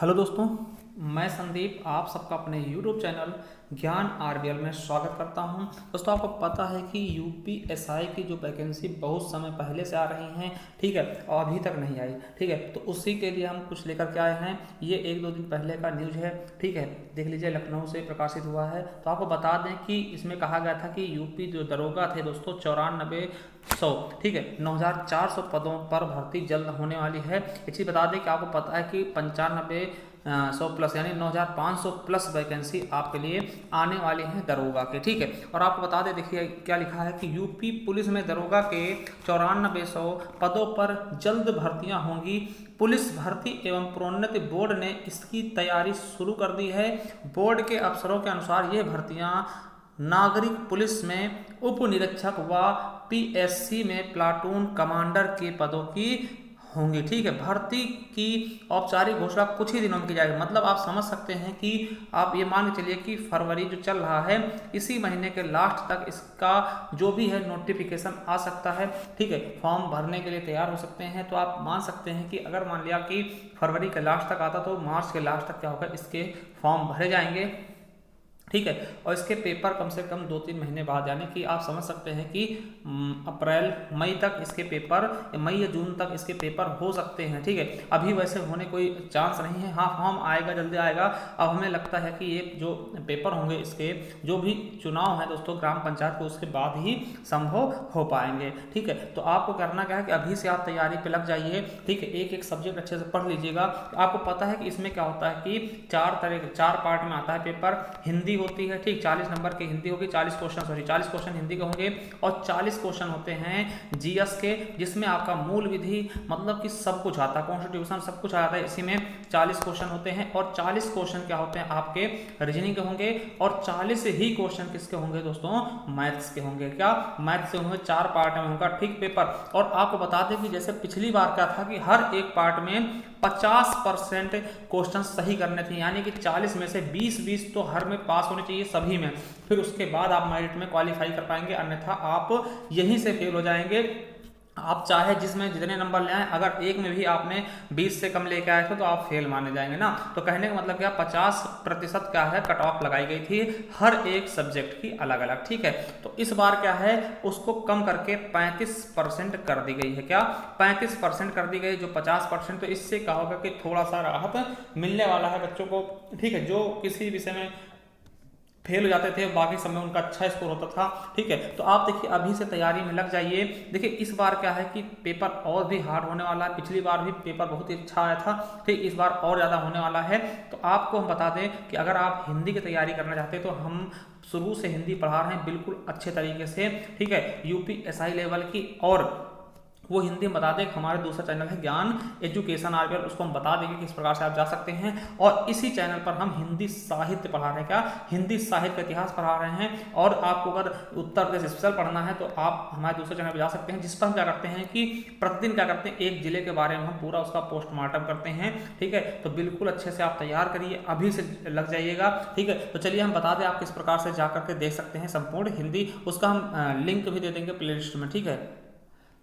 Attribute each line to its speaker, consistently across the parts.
Speaker 1: Hello दोस्तों, मैं संदीप आप सबका अपने YouTube चैनल ज्ञान आरबीएल में स्वागत करता हूं। दोस्तों, आपको पता है कि यूपीएसआई की जो वैकेंसी बहुत समय पहले से आ रही हैं, ठीक है, और अभी तक नहीं आई, ठीक है। तो उसी के लिए हम कुछ लेकर के आए हैं। ये एक दो दिन पहले का न्यूज है, ठीक है, देख लीजिए, लखनऊ से प्रकाशित हुआ है। तो आपको बता दें कि इसमें कहा गया था कि यूपी जो दरोगा थे दोस्तों 9400, ठीक है, 9400 पदों पर भर्ती जल्द होने वाली है। एक चीज़ बता दें कि आपको पता है कि 9500 प्लस यानी 9500 प्लस वैकेंसी आपके लिए आने वाली है दरोगा के, ठीक है। और आपको बता दें, देखिए क्या लिखा है कि यूपी पुलिस में दरोगा के 9400 पदों पर जल्द भर्तियां होंगी। पुलिस भर्ती एवं प्रोन्नति बोर्ड ने इसकी तैयारी शुरू कर दी है। बोर्ड के अफसरों के अनुसार ये भर्तियां नागरिक पुलिस में उप निरीक्षक व पीएससी में प्लाटून कमांडर के पदों की होंगी, ठीक है। भर्ती की औपचारिक घोषणा कुछ ही दिनों में की जाएगी। मतलब आप समझ सकते हैं कि आप ये मान के चलिए कि फरवरी जो चल रहा है, इसी महीने के लास्ट तक इसका जो भी है नोटिफिकेशन आ सकता है, ठीक है। फॉर्म भरने के लिए तैयार हो सकते हैं। तो आप मान सकते हैं कि अगर मान लिया कि फरवरी के लास्ट तक आता तो मार्च के लास्ट तक क्या होगा, इसके फॉर्म भरे जाएंगे, ठीक है। और इसके पेपर कम से कम 2-3 महीने बाद, यानी कि आप समझ सकते हैं कि अप्रैल मई तक इसके पेपर, मई या जून तक इसके पेपर हो सकते हैं, ठीक है। अभी वैसे होने कोई चांस नहीं है। हाँ, फॉर्म आएगा, जल्दी आएगा। अब हमें लगता है कि ये जो पेपर होंगे, इसके जो भी चुनाव है दोस्तों ग्राम पंचायत को, उसके बाद ही संभव हो पाएंगे, ठीक है। तो आपको करना क्या है कि अभी से आप तैयारी पे लग जाइए, ठीक है। एक एक सब्जेक्ट अच्छे से पढ़ लीजिएगा। आपको पता है कि इसमें क्या होता है कि चार पार्ट में आता है पेपर। हिंदी होती है, ठीक, 40 नंबर की हिंदी होगी, 40 क्वेश्चन हिंदी के होंगे, और 40 क्वेश्चन होते हैं जीएस के, जिसमें आपका मूल विधि मतलब कि सब कुछ आता है, कॉन्स्टिट्यूशन सब कुछ आता है। इसी में 40 क्वेश्चन होते हैं, और 40 क्वेश्चन क्या होते हैं आपके रीजनिंग के होंगे, और 40 ही क्वेश्चन किसके होंगे दोस्तों, मैथ्स के होंगे। क्या मैथ्स से होंगे, 4 पार्ट में होगा, ठीक, पेपर। और आपको बता दें कि जैसे पिछली बार क्या था कि हर एक पार्ट में 50% क्वेश्चन सही करने थे, यानी कि 40 में से 20 तो हर में पास होने चाहिए सभी में। फिर उसके बाद आप मेरिट में क्वालिफाई कर पाएंगे, अन्यथा आप यहीं से फेल हो जाएंगे। आप चाहे जिसमें जितने नंबर ले आए, अगर एक में भी आपने 20 से कम लेके आए थे तो आप फेल माने जाएंगे ना। तो कहने का मतलब क्या, 50% क्या है कट ऑफ लगाई गई थी हर एक सब्जेक्ट की अलग अलग, ठीक है। तो इस बार क्या है, उसको कम करके 35% कर दी गई है। क्या 35% कर दी गई, जो 50%। तो इससे क्या होगा कि थोड़ा सा राहत मिलने वाला है बच्चों को, ठीक है, जो किसी विषय में फेल हो जाते थे, बाकी समय उनका अच्छा स्कोर होता था, ठीक है। तो आप देखिए अभी से तैयारी में लग जाइए। देखिए इस बार क्या है कि पेपर और भी हार्ड होने वाला है। पिछली बार भी पेपर बहुत ही अच्छा आया था, ठीक, इस बार और ज़्यादा होने वाला है। तो आपको हम बता दें कि अगर आप हिंदी की तैयारी करना चाहते हैं तो हम शुरू से हिंदी पढ़ा रहे हैं बिल्कुल अच्छे तरीके से, ठीक है, यूपीएसआई लेवल की। और वो हिंदी में बता दें, हमारे दूसरा चैनल है ज्ञान एजुकेशन आरबीएल, उसको हम बता देंगे किस प्रकार से आप जा सकते हैं। और इसी चैनल पर हम हिंदी साहित्य पढ़ा रहे हैं, क्या हिंदी साहित्य का इतिहास पढ़ा रहे हैं। और आपको अगर उत्तर प्रदेश स्पेशल पढ़ना है तो आप हमारे दूसरे चैनल पर जा सकते हैं, जिस पर हम क्या करते हैं कि प्रतिदिन क्या करते हैं, एक जिले के बारे में हम पूरा उसका पोस्टमार्टम करते हैं, ठीक है। तो बिल्कुल अच्छे से आप तैयार करिए, अभी से लग जाइएगा, ठीक है। तो चलिए हम बता दें आप किस प्रकार से जा करके देख सकते हैं संपूर्ण हिंदी, उसका हम लिंक भी दे देंगे प्ले लिस्ट में, ठीक है।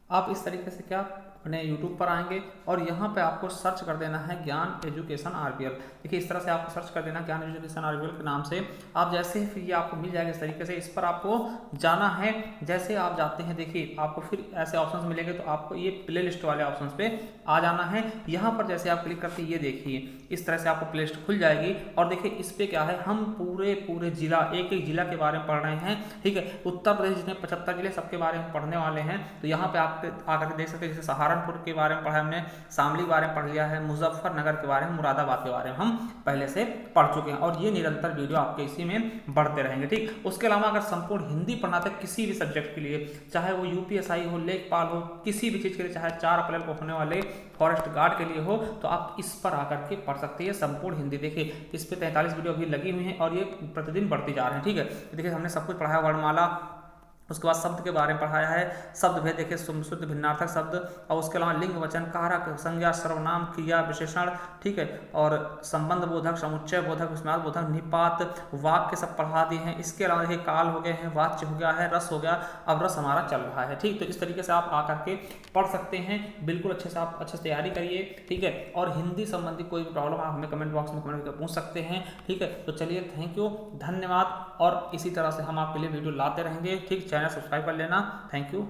Speaker 1: आप इस तरीके से क्या अपने YouTube पर आएंगे और यहाँ पे आपको सर्च कर देना है ज्ञान एजुकेशन आरबीएल। देखिए इस तरह से आपको सर्च कर देना ज्ञान एजुकेशन आरबीएल के नाम से। आप जैसे ही फिर ये आपको मिल जाएगा इस तरीके से, इस पर आपको जाना है। जैसे आप जाते हैं, देखिए आपको फिर ऐसे ऑप्शंस मिलेंगे, तो आपको ये प्ले लिस्ट वाले ऑप्शंस पे आ जाना है। यहाँ पर जैसे आप क्लिक करते हैं, ये देखिए इस तरह से आपको प्ले लिस्ट खुल जाएगी। और देखिए इस पर क्या है, हम पूरे जिला, एक एक जिला के बारे में पढ़ रहे हैं, ठीक है। उत्तर प्रदेश जितने 75 जिले सबके बारे में पढ़ने वाले हैं। तो यहाँ पे आप आकर देख सकते हैं, जैसे सहारनपुर के बारे में पढ़ा हमने, शामली के बारे में पढ़ लिया है, मुजफ्फरनगर के बारे में, मुरादाबाद के बारे में हम पहले से पढ़ चुके हैं। और ये निरंतर वीडियो आपके इसी में बढ़ते रहेंगे, ठीक। उसके अलावा अगर संपूर्ण हिंदी पढ़ना था किसी भी सब्जेक्ट के लिए, चाहे वो यूपीएसआई हो, लेखपाल हो, किसी भी चीज़ के लिए, चाहे 4 अप्रैल को होने वाले फॉरेस्ट गार्ड के लिए हो, तो आप इस पर आकर के पढ़ सकते हैं संपूर्ण हिंदी। देखिए इस पर 43 वीडियो अभी लगी हुई हैं और ये प्रतिदिन बढ़ती जा रहे हैं, ठीक है। देखिए हमने सब कुछ पढ़ाया, वर्णमाला, उसके बाद शब्द के बारे में पढ़ाया है, शब्द भेद देखिए, शुद्ध भिन्नार्थक शब्द, और उसके अलावा लिंग वचन कारक संज्ञा सर्वनाम क्रिया विशेषण, ठीक है, और संबंध बोधक समुच्चय बोधक विस्मार बोधक निपात वाक्य सब पढ़ा दिए हैं। इसके अलावा देखिए काल हो गए हैं, वाच्य हो गया है, रस हो गया, अब रस हमारा चल रहा है, ठीक। तो इस तरीके से आप आकर के पढ़ सकते हैं, बिल्कुल अच्छे से आप अच्छे से तैयारी करिए, ठीक है। और हिंदी संबंधी कोई भी प्रॉब्लम आप हमें कमेंट बॉक्स में कमेंट करके पूछ सकते हैं, ठीक है। तो चलिए, थैंक यू, धन्यवाद, और इसी तरह से हम आपके लिए वीडियो लाते रहेंगे, ठीक। चैनल सब्सक्राइब कर लेना, थैंक यू।